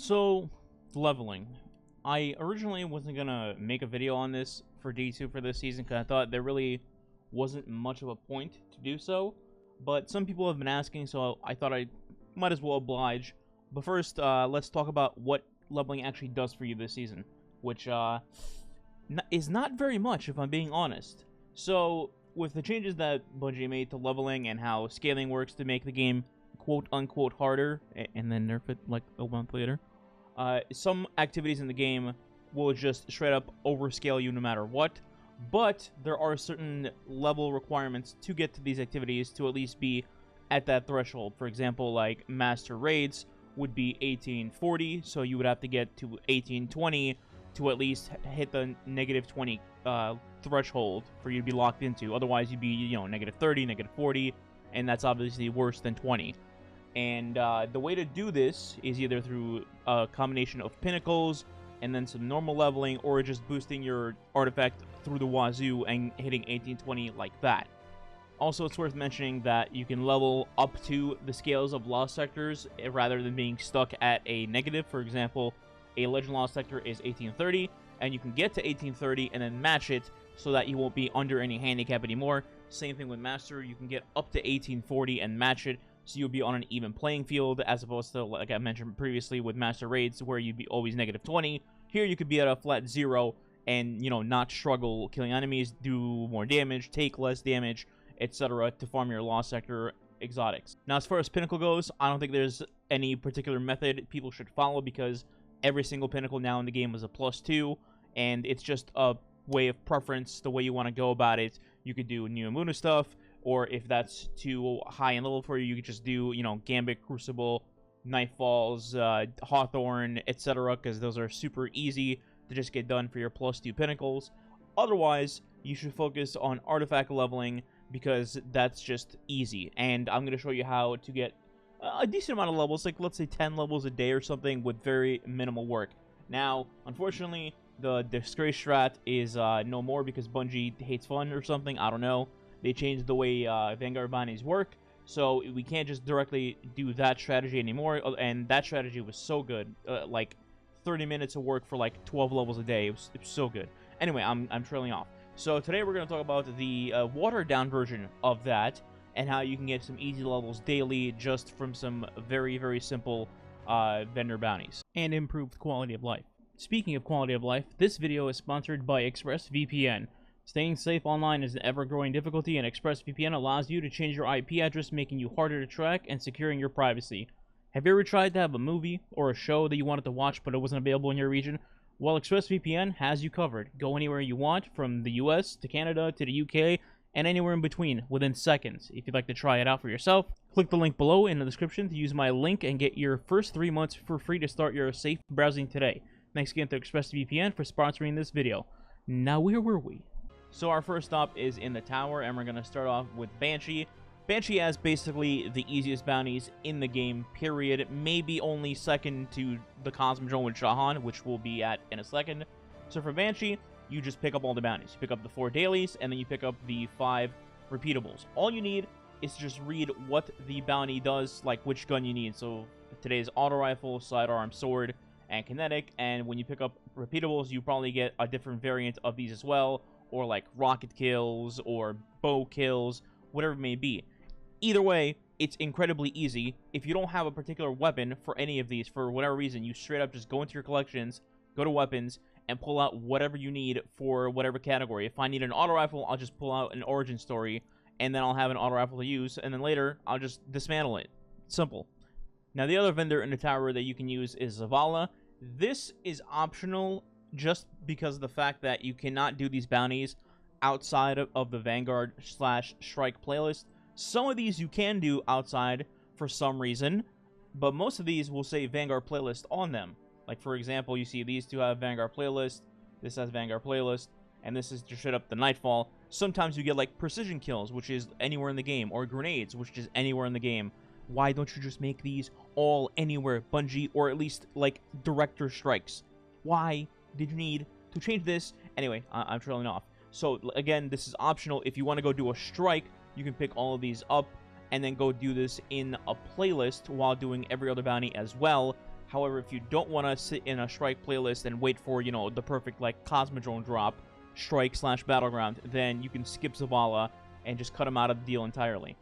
So, leveling. I originally wasn't gonna make a video on this for D2 for this season because I thought there really wasn't much of a point to do so. But some people have been asking, so I thought I might as well oblige. But first, let's talk about what leveling actually does for you this season, which is not very much, if I'm being honest. So, with the changes that Bungie made to leveling and how scaling works to make the game quote-unquote harder, and then nerf it like a month later, some activities in the game will just straight up overscale you no matter what, but there are certain level requirements to get to these activities to at least be at that threshold. For example, like Master Raids would be 1840, so you would have to get to 1820 to at least hit the -20 threshold for you to be locked into. Otherwise, you'd be, you know, -30, -40, and that's obviously worse than 20. And the way to do this is either through a combination of Pinnacles and then some normal leveling, or just boosting your artifact through the wazoo and hitting 1820 like that. Also, it's worth mentioning that you can level up to the scales of Lost Sectors rather than being stuck at a negative. For example, a Legend Lost Sector is 1830, and you can get to 1830 and then match it so that you won't be under any handicap anymore. Same thing with Master, you can get up to 1840 and match it, so you'll be on an even playing field, as opposed to, like I mentioned previously, with Master Raids, where you'd be always -20. Here, you could be at a flat 0 and, you know, not struggle killing enemies, do more damage, take less damage, etc. to farm your Lost Sector exotics. Now, as far as Pinnacle goes, I don't think there's any particular method people should follow, because every single Pinnacle now in the game is a +2, and it's just a way of preference, the way you want to go about it. You could do New Amuna stuff, or if that's too high in level for you, you could just do, you know, Gambit, Crucible, Nightfalls, Hawthorne, etc., because those are super easy to just get done for your +2 Pinnacles. Otherwise, you should focus on artifact leveling, because that's just easy. And I'm going to show you how to get a decent amount of levels, like let's say 10 levels a day or something, with very minimal work. Now, unfortunately, the disgraced strat is no more because Bungie hates fun or something, I don't know. They changed the way Vanguard bounties work, so we can't just directly do that strategy anymore, and that strategy was so good. Like 30 minutes of work for like 12 levels a day. It was so good. Anyway, I'm trailing off. So today we're going to talk about the watered-down version of that, and how you can get some easy levels daily just from some very, very simple vendor bounties, and improved quality of life. Speaking of quality of life, this video is sponsored by ExpressVPN. Staying safe online is an ever-growing difficulty, and ExpressVPN allows you to change your IP address, making you harder to track and securing your privacy. Have you ever tried to have a movie or a show that you wanted to watch but it wasn't available in your region? Well, ExpressVPN has you covered. Go anywhere you want, from the US to Canada to the UK, and anywhere in between, within seconds. If you'd like to try it out for yourself, click the link below in the description to use my link and get your first 3 months for free to start your safe browsing today. Thanks again to ExpressVPN for sponsoring this video. Now, where were we? So our first stop is in the tower, and we're going to start off with Banshee. Banshee has basically the easiest bounties in the game, period. Maybe only second to the Cosmodrome with Shahan, which we'll be at in a second. So for Banshee, you just pick up all the bounties. You pick up the 4 dailies, and then you pick up the 5 repeatables. All you need is to just read what the bounty does, like which gun you need. So today's auto rifle, sidearm, sword, and kinetic. And when you pick up repeatables, you probably get a different variant of these as well, or like rocket kills, or bow kills, whatever it may be. Either way, it's incredibly easy. If you don't have a particular weapon for any of these, for whatever reason, you straight up just go into your collections, go to weapons, and pull out whatever you need for whatever category. If I need an auto rifle, I'll just pull out an origin story, and then I'll have an auto rifle to use, and then later, I'll just dismantle it. Simple. Now, the other vendor in the tower that you can use is Zavala. This is optional, just because of the fact that you cannot do these bounties outside of the Vanguard/Strike playlist. Some of these you can do outside for some reason, but most of these will say Vanguard playlist on them. Like, for example, you see these two have Vanguard playlist, this has Vanguard playlist, and this is just straight up the Nightfall. Sometimes you get, like, precision kills, which is anywhere in the game, or grenades, which is anywhere in the game. Why don't you just make these all anywhere, Bungie, or at least, like, director strikes? Why did you need to change this? Anyway, I'm trailing off. So, again, this is optional. If you want to go do a strike, you can pick all of these up and then go do this in a playlist while doing every other bounty as well. However, if you don't want to sit in a strike playlist and wait for, you know, the perfect, like, Cosmodrome drop, strike/battleground, then you can skip Zavala and just cut him out of the deal entirely.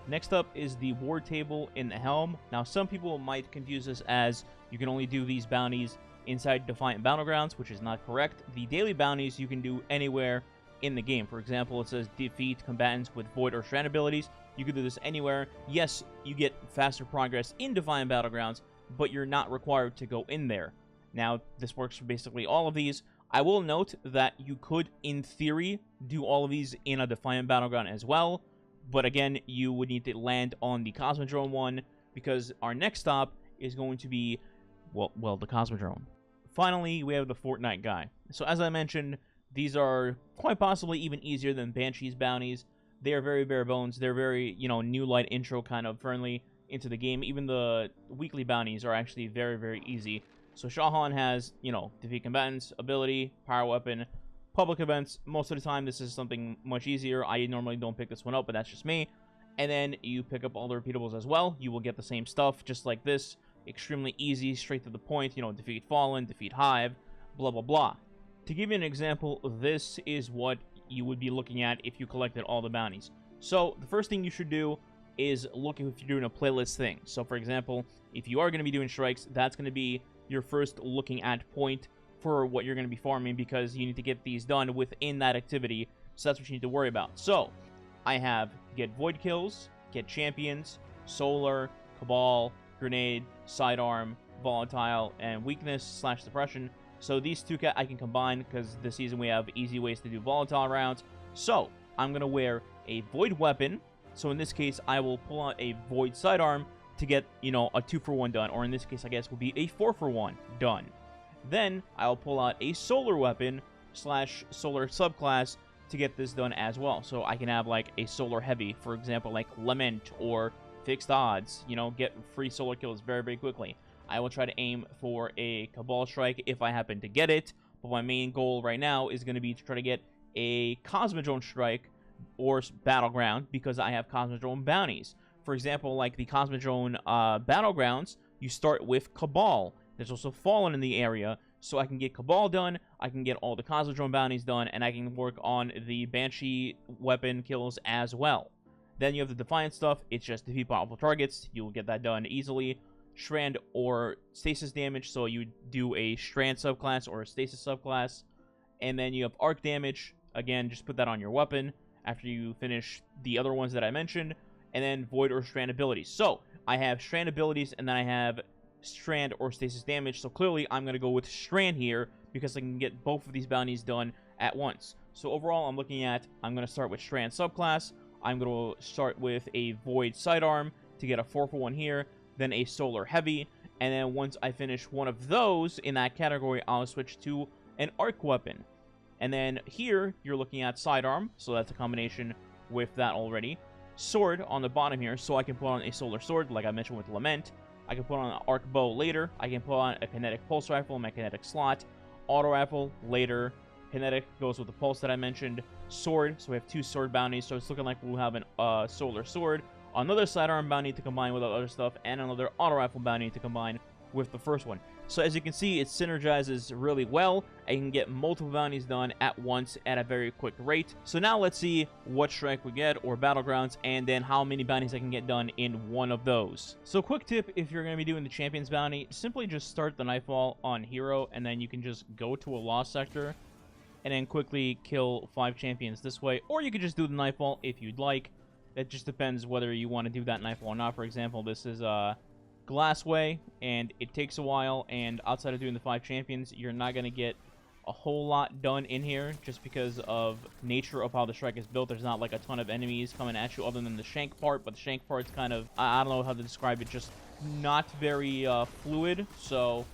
Next up is the ward table in the Helm. Now, some people might confuse this as you can only do these bounties inside Defiant Battlegrounds, which is not correct. The daily bounties you can do anywhere in the game. For example, it says defeat combatants with void or strand abilities. You can do this anywhere. Yes, you get faster progress in Defiant Battlegrounds, but you're not required to go in there. Now, this works for basically all of these. I will note that you could, in theory, do all of these in a Defiant Battleground as well, but again, you would need to land on the Cosmodrome one, because our next stop is going to be, well, the Cosmodrome. Finally, we have the Fortnite guy. So as I mentioned, these are quite possibly even easier than Banshee's bounties. They are very bare bones. They're very, you know, new light intro kind of friendly into the game. Even the weekly bounties are actually very, very easy. So Shahan has, you know, defeat combatants, ability, power weapon, public events. Most of the time, this is something much easier. I normally don't pick this one up, but that's just me. And then you pick up all the repeatables as well. You will get the same stuff, just like this. Extremely easy, straight to the point. You know, defeat Fallen, defeat Hive, blah, blah, blah. To give you an example, this is what you would be looking at if you collected all the bounties. So the first thing you should do is look if you're doing a playlist thing. So for example, if you are going to be doing strikes, that's going to be your first looking at point for what you're going to be farming, because you need to get these done within that activity. So that's what you need to worry about. So I have get void kills, get champions, solar, cabal, grenade, sidearm, volatile, and weakness/suppression. So these two I can combine, because this season we have easy ways to do volatile rounds. So I'm going to wear a void weapon. So in this case, I will pull out a void sidearm to get, you know, a 2-for-1 done. Or in this case, I guess, will be a 4-for-1 done. Then I'll pull out a solar weapon /solar subclass to get this done as well. So I can have like a solar heavy, for example, like Lament or Fixed Odds, you know, get free solar kills very, very quickly. I will try to aim for a Cabal Strike if I happen to get it, but my main goal right now is going to be to try to get a Cosmodrome Strike or Battleground, because I have Cosmodrome bounties. For example, like the Cosmodrome Battlegrounds, you start with Cabal. There's also Fallen in the area, so I can get Cabal done, I can get all the Cosmodrome bounties done, and I can work on the Banshee weapon kills as well. Then you have the Defiance stuff. It's just defeat powerful targets. You will get that done easily. Strand or stasis damage, so you do a strand subclass or a stasis subclass. And then you have arc damage. Again, just put that on your weapon after you finish the other ones that I mentioned. And then void or strand abilities. So I have strand abilities, and then I have strand or stasis damage. So clearly I'm going to go with strand here, because I can get both of these bounties done at once. So overall, I'm going to start with strand subclass. I'm going to start with a void sidearm to get a 4-for-1 here, then a solar heavy, and then once I finish one of those in that category, I'll switch to an arc weapon. And then here, you're looking at sidearm, so that's a combination with that already. Sword on the bottom here, so I can put on a solar sword, like I mentioned with Lament. I can put on an arc bow later. I can put on a kinetic pulse rifle in my kinetic slot. Auto rifle later. Kinetic goes with the pulse that I mentioned. Sword, so we have 2 sword bounties, so it's looking like we'll have a solar sword, another sidearm bounty to combine with other stuff, and another auto rifle bounty to combine with the first one. So as you can see, it synergizes really well. I can get multiple bounties done at once at a very quick rate. So now let's see what strike we get, or battlegrounds, and then how many bounties I can get done in one of those. So quick tip, if you're going to be doing the champions bounty, simply just start the Nightfall on hero, and then you can just go to a lost sector and then quickly kill 5 champions this way. Or you could just do the Nightfall if you'd like. It just depends whether you want to do that Nightfall or not. For example, this is Glassway, and it takes a while, and outside of doing the 5 champions, you're not going to get a whole lot done in here, just because of nature of how the strike is built. There's not like a ton of enemies coming at you other than the shank part, but the shank part's kind of, I don't know how to describe it, just not very fluid. So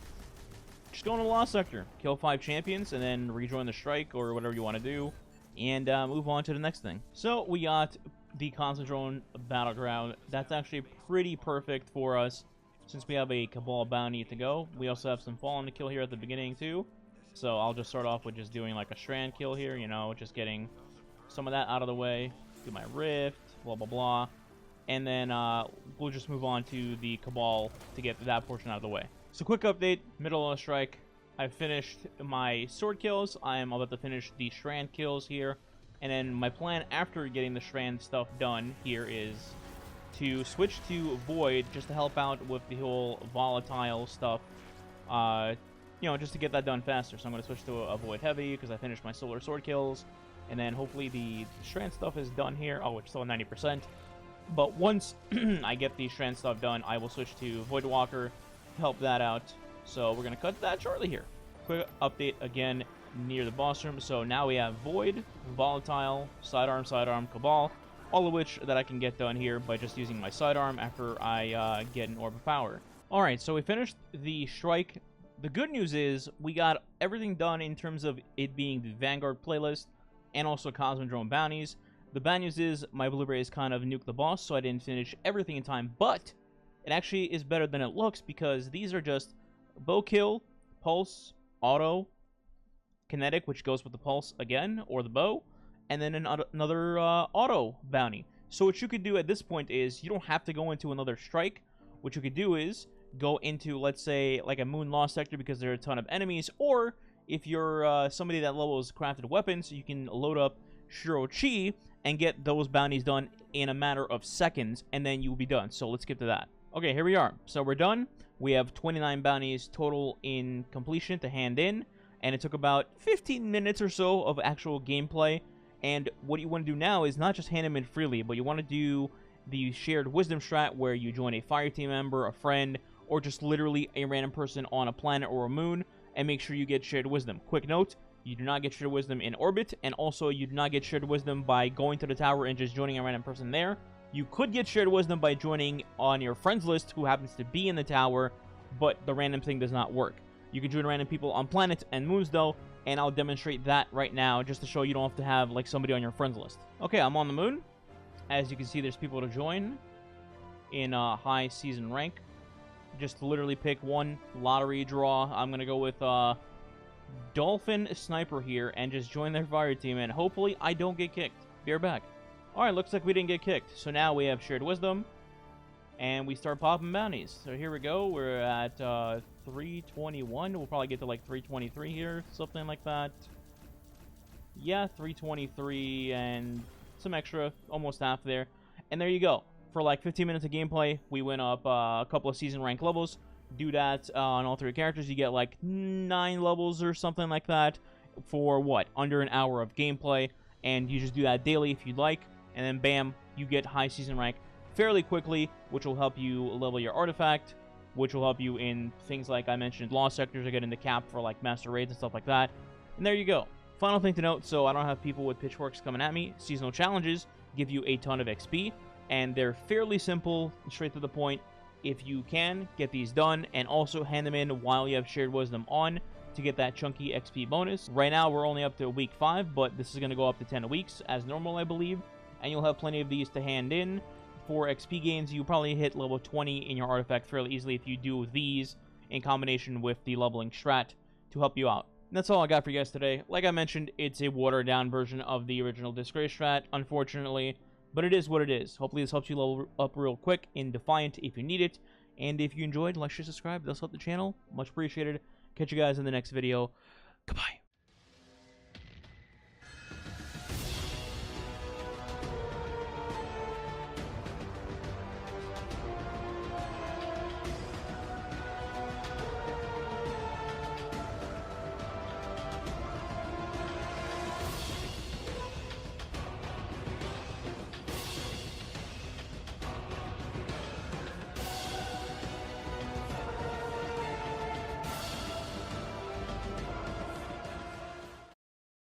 just go in the lost sector, kill 5 champions, and then rejoin the strike or whatever you want to do, and move on to the next thing. So we got the Cosmodrome Battleground. That's actually pretty perfect for us, since we have a Cabal bounty to go. We also have some Fallen to kill here at the beginning too. So I'll just start off with just doing like a strand kill here, you know, just getting some of that out of the way. Do my Rift, blah, blah, blah. And then we'll just move on to the Cabal to get that portion out of the way. So quick update, middle of the strike. I finished my sword kills. I am about to finish the strand kills here. And then my plan after getting the strand stuff done here is to switch to Void just to help out with the whole volatile stuff. You know, just to get that done faster. So I'm going to switch to a Void Heavy because I finished my solar sword kills. And then hopefully the strand stuff is done here. Oh, it's still at 90%. But once I get the strand stuff done, I will switch to Void Walker to help that out. So we're going to cut that shortly here. Quick update again near the boss room. So now we have Void, Volatile, Sidearm, Cabal. All of which that I can get done here by just using my sidearm after I get an Orb of Power. Alright, so we finished the strike. The good news is we got everything done in terms of it being the Vanguard playlist and also Cosmodrome bounties. The bad news is my Blu-rays kind of nuked the boss, so I didn't finish everything in time, but it actually is better than it looks because these are just Bow Kill, Pulse, Auto, Kinetic, which goes with the Pulse again, or the Bow, and then another Auto bounty. So what you could do at this point is, you don't have to go into another strike. What you could do is go into, let's say, like a Moon Lost sector because there are a ton of enemies, or if you're somebody that levels crafted weapons, you can load up Shiro Chi and get those bounties done in a matter of seconds, and then you'll be done. So let's get to that. Okay, here we are. So we're done. We have 29 bounties total in completion to hand in, and it took about 15 minutes or so of actual gameplay. And what you want to do now is not just hand them in freely, but you want to do the shared wisdom strat where you join a fire team member, a friend, or just literally a random person on a planet or a moon, and make sure you get shared wisdom. Quick note, you do not get shared wisdom in orbit, and also you do not get shared wisdom by going to the tower and just joining a random person there. You could get shared wisdom by joining on your friends list who happens to be in the tower, but the random thing does not work. You can join random people on planets and moons though, and I'll demonstrate that right now just to show you don't have to have like somebody on your friends list. Okay, I'm on the moon. As you can see, there's people to join in high season rank. Just literally pick one lottery draw. I'm going to go with Dolphin Sniper here and just join their fire team, and hopefully I don't get kicked. Be right back. Alright, looks like we didn't get kicked. So now we have shared wisdom, and we start popping bounties. So here we go. We're at 321. We'll probably get to like 323 here, something like that. Yeah, 323 and some extra, almost half there. And there you go. For like 15 minutes of gameplay, we went up a couple of season rank levels. Do that on all 3 characters. You get like 9 levels or something like that for what? Under an hour of gameplay. And you just do that daily if you'd like. And then bam, you get high season rank fairly quickly, which will help you level your artifact, which will help you in things like I mentioned, lost sectors, or getting the cap for like master raids and stuff like that. And there you go. Final thing to note, so I don't have people with pitchforks coming at me, seasonal challenges give you a ton of XP, and they're fairly simple, straight to the point. If you can, get these done, and also hand them in while you have shared wisdom on to get that chunky XP bonus. Right now, we're only up to week 5, but this is going to go up to 10 weeks, as normal, I believe. And you'll have plenty of these to hand in. For XP gains, you'll probably hit level 20 in your artifact fairly easily if you do these in combination with the leveling strat to help you out. And that's all I got for you guys today. Like I mentioned, it's a watered-down version of the original disgraced strat, unfortunately. But it is what it is. Hopefully this helps you level up real quick in Defiant if you need it. And if you enjoyed, like, share, subscribe. It does help the channel. Much appreciated. Catch you guys in the next video. Goodbye.